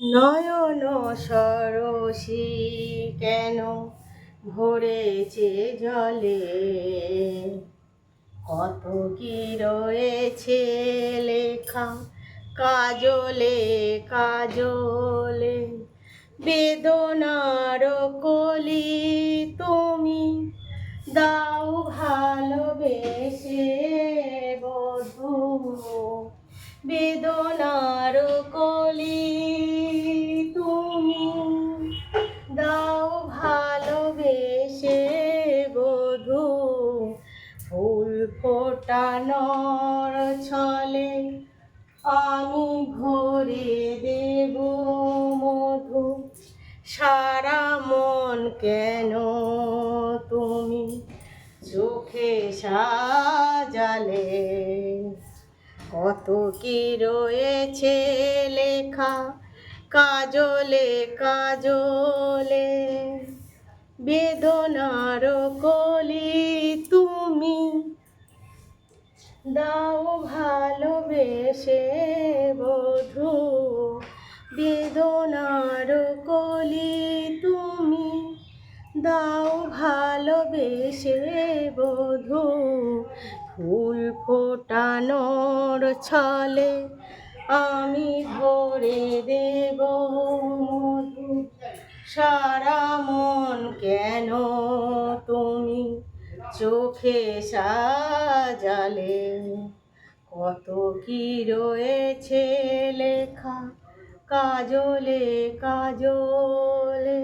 নয়ন সরসী কেন ভরেছে জলে, কত কি রয়েছে লেখা কাজলে কাজলে। বেদনার কলি তুমি দাও ভালোবেসে বধূ, বেদনার কলি দাও ভালোবেসে বধূ। ফুল ফোটানোর ছলে আমি ভরে দেব মধু। সারা মন কেন তুমি চোখে সাজালে, কত কি রয়েছে লেখা কাজলে কাজলে। বেদনার কলি তুমি দাও ভালোবেসে বধূ, বেদনার কলি তুমি দাও ভালোবেসে বধূ। ফুল ফোটানোর ছলে আমি ভরে দেব মধু। সারা মন কেন তুমি চোখে সাজালে, কত কি রয়েছে লেখা কাজলে কাজলে।